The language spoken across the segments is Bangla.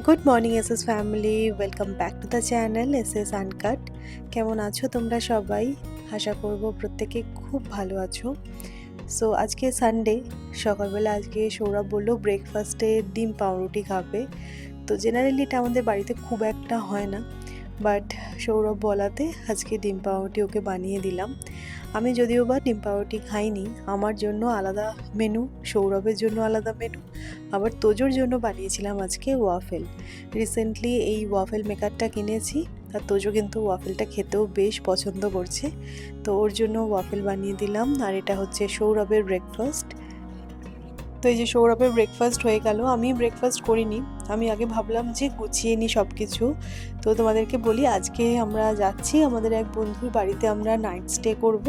Good morning SS family, welcome back to the channel SS uncut. কেমন আছো তোমরা সবাই? আশা করব প্রত্যেকে খুব ভালো আছো। সো আজকে সানডে, সকালবেলা আজকে সৌরভ বললো ব্রেকফাস্টে ডিম পাউরুটি খাবে। তো জেনারেলি এটা আমাদের বাড়িতে খুব একটা হয় না, বাট সৌরভ বলাতে আজকে ডিম পাউরুটি ওকে বানিয়ে দিলাম। আমি যদিও বা ডিম পাউরুটি খাইনি, আমার জন্য আলাদা মেনু, সৌরভের জন্য আলাদা মেনু, আবার তোজোর জন্য বানিয়েছিলাম আজকে ওয়াফেল। রিসেন্টলি এই ওয়াফেল মেকারটা কিনেছি, আর তোজো কিন্তু ওয়াফেলটা খেতেও বেশ পছন্দ করছে, তো ওর জন্য ওয়াফেল বানিয়ে দিলাম। আর এটা হচ্ছে সৌরভের ব্রেকফাস্ট। তো এই যে সৌরভের ব্রেকফাস্ট হয়ে গেল, আমি ব্রেকফাস্ট করিনি, আমি আগে ভাবলাম যে গুছিয়ে নিই সব কিছু। তো তোমাদেরকে বলি, আজকে আমরা যাচ্ছি আমাদের এক বন্ধুর বাড়িতে, আমরা নাইট স্টে করব।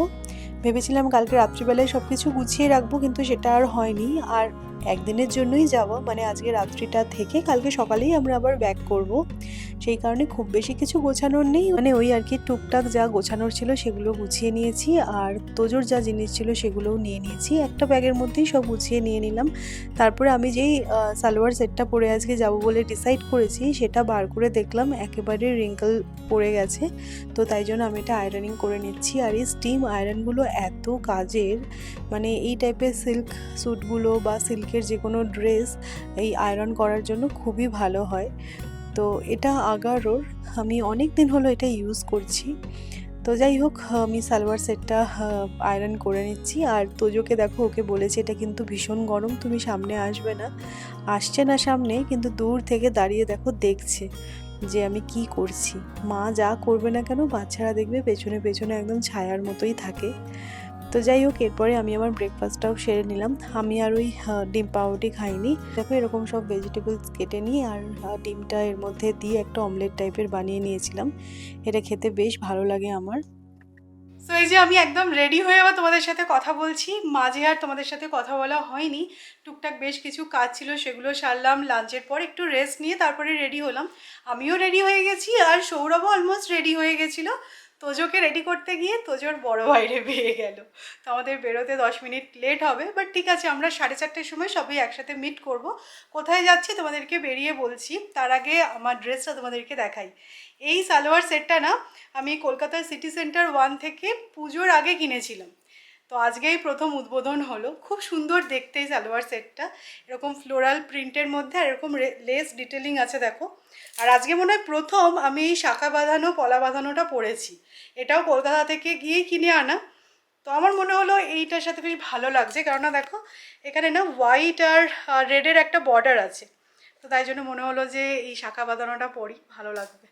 ভেবেছিলাম কালকে রাত্রিবেলায় সব কিছু গুছিয়ে রাখবো, কিন্তু সেটা আর হয়নি। আর একদিনের জন্যই যাব, মানে আজকে রাত্রিটা থেকে কালকে সকালেই আমরা আবার ব্যাক করব। সেই কারণে খুব বেশি কিছু গোছানোর নেই, মানে ওই আর কি টুকটাক যা গোছানোর ছিল সেগুলো গুছিয়ে নিয়েছি, আর তোজোর যা জিনিস ছিল সেগুলোও নিয়ে নিয়েছি। একটা ব্যাগের মধ্যেই সব গুছিয়ে নিয়ে নিলাম। তারপরে আমি যেই সালোয়ার সেটটা পরে আজকে যাব বলে ডিসাইড করেছি, সেটা বার করে দেখলাম একেবারে রিঙ্কেল পড়ে গেছে। তো তাই জন্য আমি এটা আয়রনিং করে নিচ্ছি। আর এই স্টিম আয়রনগুলো এত কাজের, মানে এই টাইপের সিল্ক স্যুটগুলো বা সিল্কের যে কোনো ড্রেস এই আয়রন করার জন্য খুবই ভালো হয়। তো এটা আগারোর, আমি অনেক দিন হলো এটা ইউজ করছি। তো যাই হোক, আমি সালোয়ার সেটটা আয়রন করে নিচ্ছি। আর তোজোকে দেখো, ওকে বলেছি এটা কিন্তু ভীষণ গরম, তুমি সামনে আসবে না। আসছে না সামনে, কিন্তু দূর থেকে দাঁড়িয়ে দেখো দেখছে যে আমি কি করছি। মা যা করবে না কেন, বাচ্চারা দেখবে পেছনে পেছনে একদম ছায়ার মতোই থাকে। তো যাই হোক, এরপরে আমি আমার ব্রেকফাস্টটাও সেরে নিলাম। আমি আর ওই ডিম পাউরুটি খাইনি। দেখো এরকম সব ভেজিটেবলস কেটে নিয়ে আর ডিমটা এর মধ্যে দিয়ে একটা অমলেট টাইপের বানিয়ে নিয়েছিলাম। এটা খেতে বেশ ভালো লাগে আমার। সো এই যে আমি একদম রেডি হয়ে আবার তোমাদের সাথে কথা বলছি, মাঝে আর তোমাদের সাথে কথা বলা হয়নি। টুকটাক বেশ কিছু কাজ ছিল, সেগুলো সারলাম। লাঞ্চের পর একটু রেস্ট নিয়ে তারপরে রেডি হলাম। আমিও রেডি হয়ে গেছি, আর সৌরভও অলমোস্ট রেডি হয়ে গেছিলো। তোজোকে রেডি করতে গিয়ে তোজোর বড় বাইরে পেয়ে গেল। তো আমাদের বেরোতে 10 মিনিট লেট হবে, বাট ঠিক আছে, আমরা 4:30টার সময় সবাই একসাথে মিট করব। কোথায় যাচ্ছি তোমাদেরকে বেরিয়ে বলছি, তার আগে আমার ড্রেসটা তোমাদেরকে দেখাই। এই সালোয়ার সেটটা না আমি কলকাতার সিটি সেন্টার 1 থেকে পুজোর আগে কিনেছিলাম। তো আজকেই প্রথম উদ্বোধন হলো। খুব সুন্দর দেখতে এই সালোয়ার সেটটা, এরকম ফ্লোরাল প্রিন্টের মধ্যে আর এরকম লেস ডিটেলিং আছে দেখো। আর আজকে মনে হয় প্রথম আমি এই শাখা বাঁধানো পলা বাঁধানোটা পরেছি। এটাও কলকাতা থেকে গিয়েই কিনে আনা। তো আমার মনে হলো এইটার সাথে বেশ ভালো লাগছে, কেননা দেখো এখানে না হোয়াইট আর রেডের একটা বর্ডার আছে। তো তাই জন্য মনে হলো যে এই শাখা বাঁধানোটা পরি, ভালো লাগবে।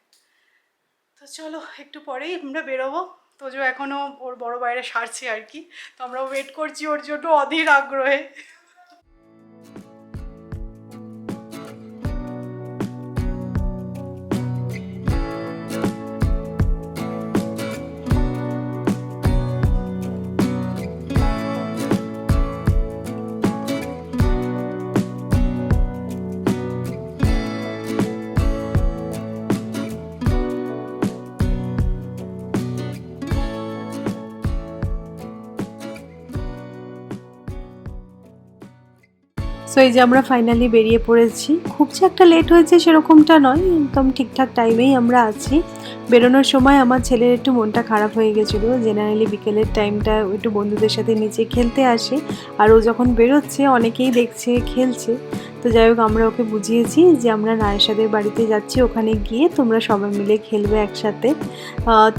তো চলো একটু পরেই আমরা বেরোবো। তোজো এখনও ওর বড় বাইরে সারছে আর কি, তো আমরা ওয়েট করছি ওর জন্য অধীর আগ্রহে। সো এই যে আমরা ফাইনালি বেরিয়ে পড়েছি। খুব যে একটা লেট হয়েছে সেরকমটা নয়, একদম ঠিকঠাক টাইমেই আমরা আছি। বেরোনোর সময় আমার ছেলের একটু মনটা খারাপ হয়ে গেছিলো। জেনারেলি বিকেলের টাইমটা ও একটু বন্ধুদের সাথে নিচে খেলতে আসে, আর ও যখন বেরোচ্ছে অনেকেই দেখছে খেলছে। তো যাই হোক, আমরা ওকে বুঝিয়েছি যে আমরা নায়েশাদের বাড়িতে যাচ্ছি, ওখানে গিয়ে তোমরা সবাই মিলে খেলবে একসাথে।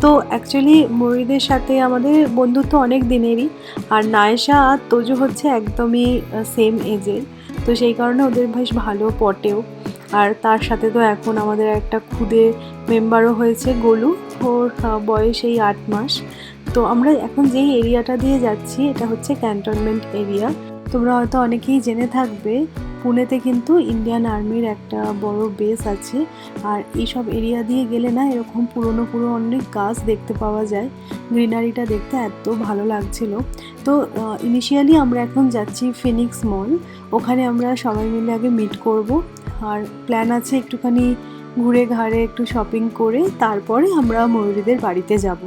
তো অ্যাকচুয়ালি ময়ূরীদের সাথে আমাদের বন্ধুত্ব অনেক দিনেরই, আর নায়েশা আর তোজো হচ্ছে একদমই সেম এজের। তো সেই কারণে ওদের বেশ ভালো পটেও। আর তার সাথে তো এখন আমাদের একটা খুদে মেম্বারও হয়েছে, গোলু। ওর বয়স এই 8 মাস। তো আমরা এখন যেই এরিয়াটা দিয়ে যাচ্ছি এটা হচ্ছে ক্যান্টনমেন্ট এরিয়া। তোমরা হয়তো অনেকেই জেনে থাকবে, পুনেতে কিন্তু ইন্ডিয়ান আর্মির একটা বড় বেস আছে। আর এইসব এরিয়া দিয়ে গেলে না এরকম পুরনো অনেক গাছ দেখতে পাওয়া যায়। গ্রিনারিটা দেখতে এত ভালো লাগছিল। তো ইনিশিয়ালি আমরা এখন যাচ্ছি ফিনিক্স মল, ওখানে আমরা সবাই মিলে আগে মিট করব। আর প্ল্যান আছে একটুখানি ঘুরে ঘাড়ে একটু শপিং করে তারপরে আমরা ময়ূরীদের বাড়িতে যাব।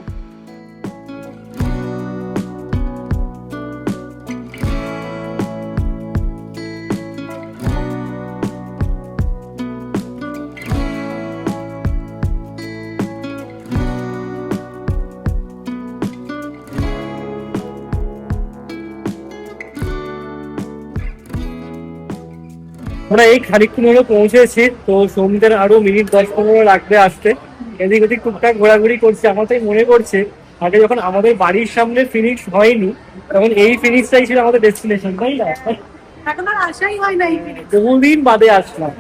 আমরা এই খানিকক্ষণ হলো পৌঁছেছি, তো সমুদ্রের আরো মিনিট 10-15 লাগবে আসতে। এদিক ওদিক টুকটাক ঘোরাঘুরি করছি। আমার তাই মনে করছে আগে যখন আমাদের বাড়ির সামনে ফিনিক্স হয়নি, তখন এই ফিনিক্সটাই ছিল আমাদের ডেস্টিনেশন, তাই না? এখন আর আশাই হয় না এই ফিনিক্স। বহুদিন বাদে আসলাম।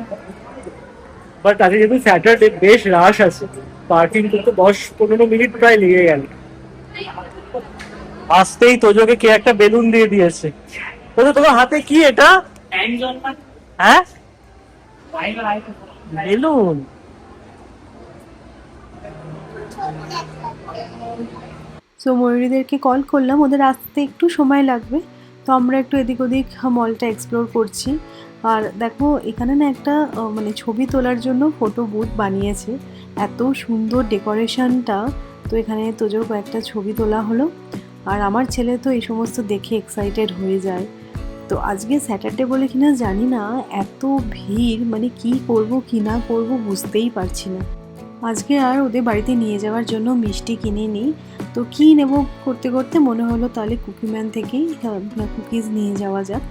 বাট আজকে যেহেতু স্যাটারডে, বেশ রাশ আছে, পার্কিং করতে 10-15 মিনিট প্রায় লেগে গেল। আসতেই তোজোকে কে একটা বেলুন দিয়ে দিয়েছে। তোজো, তোমার হাতে কি এটা? হ্যাঁ, বেলুন। সো ময়ূরীদেরকে কল করলাম, ওদের আসতে একটু সময় লাগবে, তো আমরা একটু এদিক ওদিক মলটা এক্সপ্লোর করছি। আর দেখো এখানে না একটা মানে ছবি তোলার জন্য ফটো বুথ বানিয়েছে, এত সুন্দর ডেকোরেশনটা। তো এখানে তোজোর কয়েকটা ছবি তোলা হলো, আর আমার ছেলে তো এই সমস্ত দেখে এক্সাইটেড হয়ে যায়। তো আজকে স্যাটারডে বলে কিনা জানি না এত ভিড়, মানে কি করব কি না করব বুঝতেই পারছি না। আজকে আর ওদের বাড়িতে নিয়ে যাওয়ার জন্য মিষ্টি কিনে নিই, তো কী নেব করতে করতে মনে হলো তাহলে কুকিম্যান থেকেই কুকিজ নিয়ে যাওয়া যাক।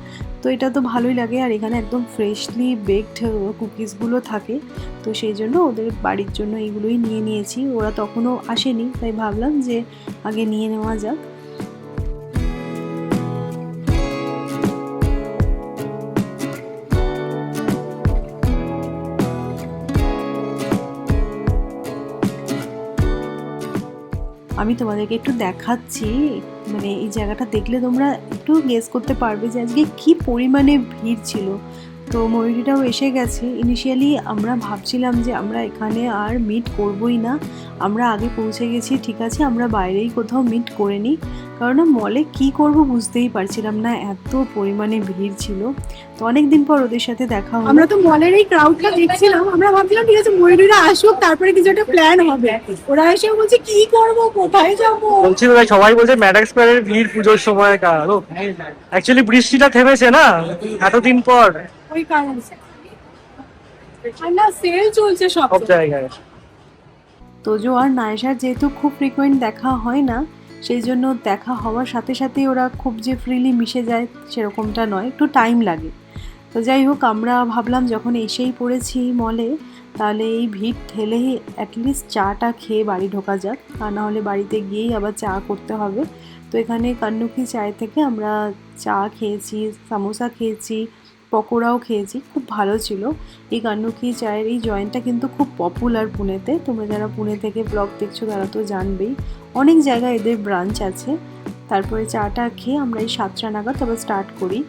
তো এটা তো ভালোই লাগে, আর এখানে একদম ফ্রেশলি বেকড কুকিজগুলো থাকে, তো সেই জন্য ওদের বাড়ির জন্য এইগুলোই নিয়ে নিয়েছি। ওরা তখনও আসেনি, তাই ভাবলাম যে আগে নিয়ে নেওয়া যাক। আমি তোমাদেরকে একটু দেখাচ্ছি, মানে এই জায়গাটা দেখলে তোমরা একটু গেস করতে পারবে যে আজকে কি পরিমাণে ভিড় ছিল। তো ময়ূরীটাও এসে গেছে। ইনিশিয়ালি আমরা ভাবছিলাম যে আমরা এখানে আর মিট করবই না, আমরা আগে পৌঁছে গেছি, ঠিক আছে আমরা বাইরেই কোথাও মিট করে নিই, কারণ মলে কি করব বুঝতেই পারছিলাম না, এত পরিমাণে ভিড় ছিল। তো অনেক দিন পর ওদের সাথে দেখা হলো। আমরা তো মলের এই ক্রাউডটা দেখছিলাম, আমরা ভাবছিলাম ঠিক আছে ময়ূরীরা আসুক, তারপরে কিছু একটা প্ল্যান হবে। ওরা এসে বলছে কি করব, কোথায় যাব। বলছিল ভাই, সবাই বলছে ম্যাডাক্স স্কয়ারের ভিড় পুজোর সময় কারো, অ্যাকচুয়ালি বৃষ্টিটা থেমেছে না এতদিন পর, ওই কারণে আর না সেল চলছে সব সব জায়গায়। তোজো আর নায়েশার যেহেতু খুব ফ্রিকোয়েন্ট দেখা হয় না, সেই জন্য দেখা হওয়ার সাথে সাথেই ওরা খুব যে ফ্রিলি মিশে যায় সেরকমটা নয়, একটু টাইম লাগে। তো যাই হোক, আমরা ভাবলাম যখন এসেই পড়েছি মলে, তাহলে এই ভিড় ঠেলেই অ্যাটলিস্ট চাটা খেয়ে বাড়ি ঢোকা যাক, আর না হলে বাড়িতে গিয়েই আবার চা করতে হবে। তো এখানে কান্নুকি চায় থেকে আমরা চা খেয়েছি, সামোসা খেয়েছি, পকোড়াও খেয়েছি, খুব ভালো ছিল। এই কান্নুকি চায়ের এই জয়েন্টটা কিন্তু খুব পপুলার পুনেতে, তোমরা যারা পুনে থেকে ব্লগ দেখছো তারা তো জানবেই, অনেক জায়গায় এদের ব্রাঞ্চ আছে। তারপরে চাটা খেয়ে আমরা এই 7টা নাগাদ আবার স্টার্ট করি।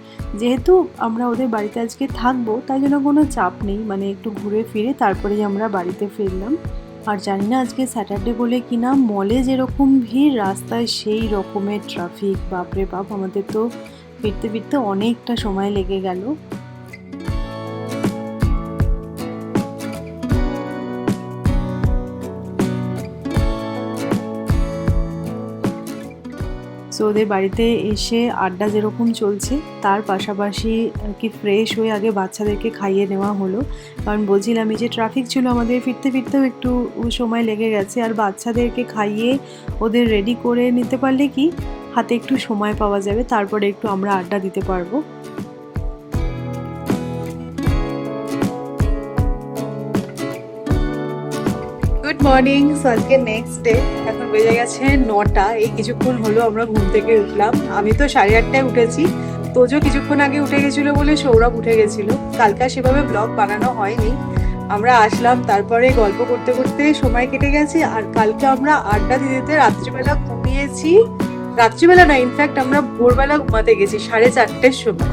যেহেতু আমরা ওদের বাড়িতে আজকে থাকবো, তাই জন্য কোনো চাপ নেই, মানে একটু ঘুরে ফিরে তারপরেই আমরা বাড়িতে ফিরলাম। আর জানি না আজকে স্যাটারডে বলে কিনা মলে যেরকম ভিড়, রাস্তায় সেই রকমের ট্রাফিক, বাপরে বাপ, আমাদের তো ফিরতে ফিরতে অনেকটা সময় লেগে গেল। সো ওদের বাড়িতে এসে আড্ডা যেরকম চলছে, তার পাশাপাশি আর কি ফ্রেশ হয়ে আগে বাচ্চাদেরকে খাইয়ে নেওয়া হলো, কারণ বলছিলাম এই যে ট্রাফিক ছিল আমাদের ফিরতে ফিরতেও একটু সময় লেগে গেছে, আর বাচ্চাদেরকে খাইয়ে ওদের রেডি করে নিতে পারলে কি হাতে একটু সময় পাওয়া যাবে, তারপরে একটু আমরা আড্ডা দিতে পারবো। Good morning. সো আজকে নেক্সট ডে, এখন বেজে গেছে 9টা, এই কিছুক্ষণ হলো আমরা ঘুম থেকে উঠলাম। আমি তো 8:30টায় উঠেছি, তোজো কিছুক্ষণ আগে উঠে গেছিলো বলে সৌরভ উঠে গেছিলো। কালকে সেভাবে ব্লগ বানানো হয়নি, আমরা আসলাম তারপরে গল্প করতে করতে সময় কেটে গেছে। আর কালকে আমরা আড্ডা দিতে দিতে রাত্রিবেলা ঘুমিয়েছি, রাত্রিবেলা না ইনফ্যাক্ট আমরা ভোরবেলা ঘুমাতে গেছি 4:30টার সময়।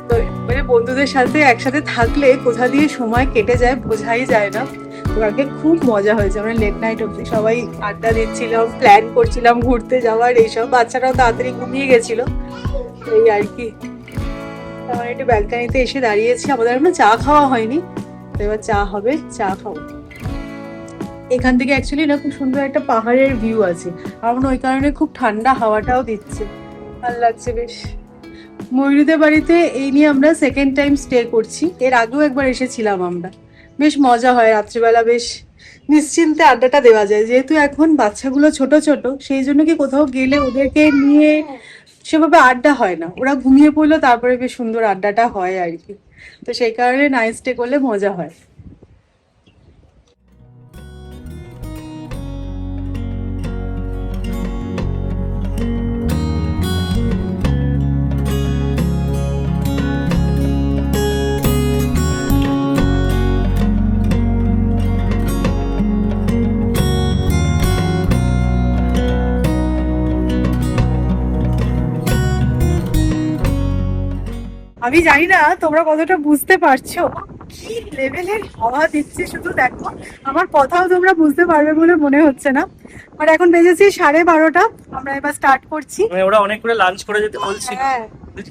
তো মানে বন্ধুদের সাথে একসাথে থাকলে কোথা দিয়ে সময় কেটে যায় বোঝাই যায় না। তো কালকে খুব মজা হয়েছে, আমরা লেট নাইট অবধি সবাই আড্ডা দিচ্ছিলাম, প্ল্যান করছিলাম ঘুরতে যাওয়ার, এইসব। বাচ্চারাও তাড়াতাড়ি ঘুমিয়ে গেছিল, এই আর কি। তারপরে একটু ব্যালকানিতে এসে দাঁড়িয়েছি, আমাদের এখনো চা খাওয়া হয়নি, তো এবার চা হবে, চা খাবো। এখান থেকে অ্যাকচুয়ালি না খুব সুন্দর একটা পাহাড়ের ভিউ আছে, আমার ওই কারণে খুব ঠান্ডা হাওয়াটাও দিচ্ছে, ভালো লাগছে বেশ। ময়ূরীদের বাড়িতে এই নিয়ে আমরা সেকেন্ড টাইম স্টে করছি, এর আগেও একবার এসেছিলাম আমরা, বেশ মজা হয় রাত্রিবেলা, বেশ নিশ্চিন্তে আড্ডাটা দেওয়া যায়। যেহেতু এখন বাচ্চাগুলো ছোট ছোট, সেই জন্য কি কোথাও গেলে ওদেরকে নিয়ে সেভাবে আড্ডা হয় না, ওরা ঘুমিয়ে পড়লো তারপরে বেশ সুন্দর আড্ডাটা হয় আর কি। তো সেই কারণে নাইট স্টে করলে মজা হয়। আমি জানি না তোমরা কতটা বুঝতে পারছো, কি লেভেলের হাওয়া দিচ্ছে শুধু দেখো। আমার কথাও তোমরা বুঝতে পারবে বলে মনে হচ্ছে না। আর এখন বেজেছি 12:30, আমরা এবার স্টার্ট করছি। মানে ওরা অনেক করে লাঞ্চ করে যেতে বলছিল, হ্যাঁ,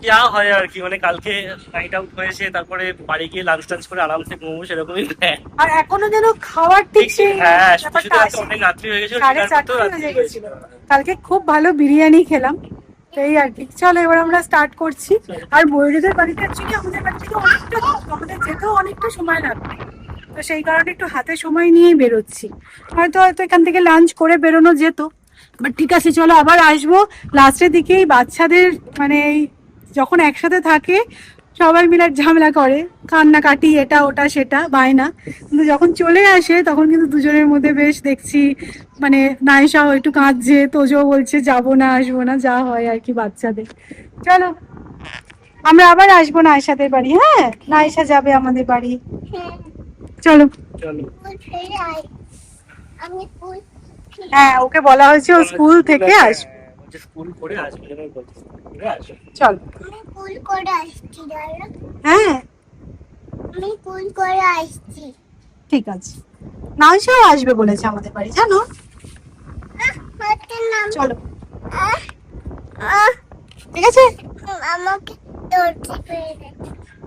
যা হয় আর কি, মানে কালকে নাইট আউট হয়েছে, তারপরে বাড়ি গিয়ে লাঞ্চ টাঞ্চ করে আরামসে ঘুমবো সেরকমই plan। আর এখনো যেন খাওয়ার ঠিক সেই হ্যাঁ, শুধু ব্যাপারটা শুধু আজকে আসেনি। অনেক রাত্রি হয়ে গেছে, 4:30 বেজে গেছিল। কালকে খুব ভালো বিরিয়ানি খেলাম, তো এই আর কি। চলো এবার আমরা স্টার্ট করছি। আর ময়ূরীদের বাড়িতে অ্যাকচুয়ালি আমাদের বাড়ি থেকে অনেকটা দূর, আমাদের যেতেও অনেকটা সময় লাগবে। তো সেই কারণে একটু হাতে সময় নিয়েই বেরোচ্ছি। হয়তো হয়তো এখান থেকে লাঞ্চ করে বেরোনো যেত, বাট ঠিক আছে চলো আবার আসবো লাস্টের দিকে। এই বাচ্চাদের মানে এই যখন একসাথে থাকে সবাই মিলে ঝামেলা করে, কান্নাকাটি এটা ওটা সেটা বায়না, কিন্তু যখন চলে আসে তখন কিন্তু দুজনের মধ্যে বেশ দেখছি মানে নাইশাও একটু কাঁদছে, তোজো বলছে যাবো না আসবো না, যা হয় আর কি বাচ্চাদের। চলো আমরা আবার আসবো নাইশাদের বাড়ি, হ্যাঁ নাইশা যাবে আমাদের বাড়ি, চলো। চলো। হ্যাঁ ওকে বলা হয়েছে ও স্কুল থেকে আসবে। স্কুল করে আসবে, চল কুল করে আসছি দাদা, হ্যাঁ আমি কুল করে আসছি। ঠিক আছে, নাইশাও আসবে বলেছে আমাদের বাড়ি জানো। হাতের নাম চলো আহ, আহ, ঠিক আছে আমাকে ধরতে পেরে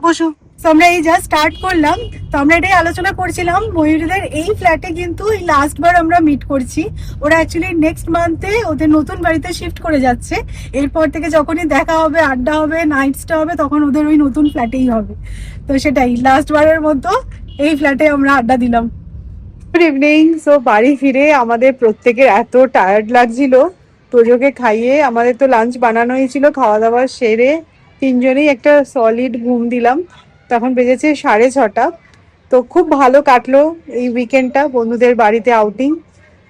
বসো। তো আমরা এই জাস্ট স্টার্ট করলাম, তো আমরা এটাই আলোচনা করছিলাম ময়ূরীদের এই ফ্ল্যাটে কিন্তু এই লাস্ট বার আমরা মিট করছি। ওরা অ্যাকচুয়ালি নেক্সট মান্থে ওদের নতুন বাড়িতে শিফট করে যাচ্ছে। এরপর থেকে যখনই দেখা হবে, আড্ডা হবে, নাইট স্টে হবে, তখন ওদের ওই নতুন ফ্ল্যাটেই হবে। তো সেটাই লাস্ট বারের মতো এই ফ্ল্যাটে আমরা আড্ডা দিলাম। Good evening. সো বাড়ি ফিরে আমাদের প্রত্যেকের এত টায়ার্ড লাগছিল, তোজোকে খাইয়ে আমাদের তো লাঞ্চ বানানোই ছিল, খাওয়া দাওয়া সেরে তিনজনেই একটা সলিড ঘুম দিলাম। তখন বেজেছে 6:30। তো খুব ভালো কাটলো এই উইকেন্ডটা, বন্ধুদের বাড়িতে আউটিং,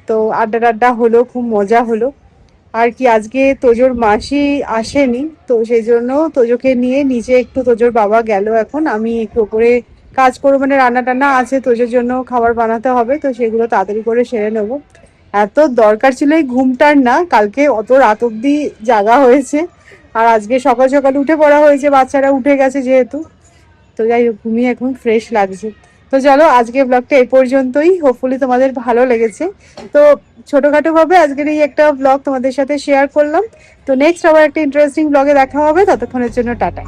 তো আড্ডা টাড্ডা হলো, খুব মজা হলো আর কি। আজকে তোজোর মাসি আসেনি, তো সেই জন্য তোজোকে নিয়ে নিচে একটু তোজোর বাবা গেল, এখন আমি একটু উপরে কাজ করবো, মানে রান্না টান্না আছে তোজোর জন্য, খাবার বানাতে হবে, তো সেগুলো তাড়াতাড়ি করে সেরে নেবো। এত দরকার ছিল এই ঘুমটার না, কালকে অত রাত অব্দি জাগা হয়েছে, আর আজকে সকাল সকাল উঠে পড়া হয়েছে, বাচ্চারা উঠে গেছে যেহেতু। তো যাই হোক, ঘুমিয়ে এখন ফ্রেশ লাগছে। তো চলো আজকে ব্লগটা এই পর্যন্তই, হোপফুলি তোমাদের ভালো লেগেছে। তো ছোটখাটো ভাবে আজকের এই একটা ব্লগ তোমাদের সাথে শেয়ার করলাম। তো নেক্সট আবার একটা ইন্টারেস্টিং ব্লগে দেখা হবে, ততক্ষণের জন্য টাটা।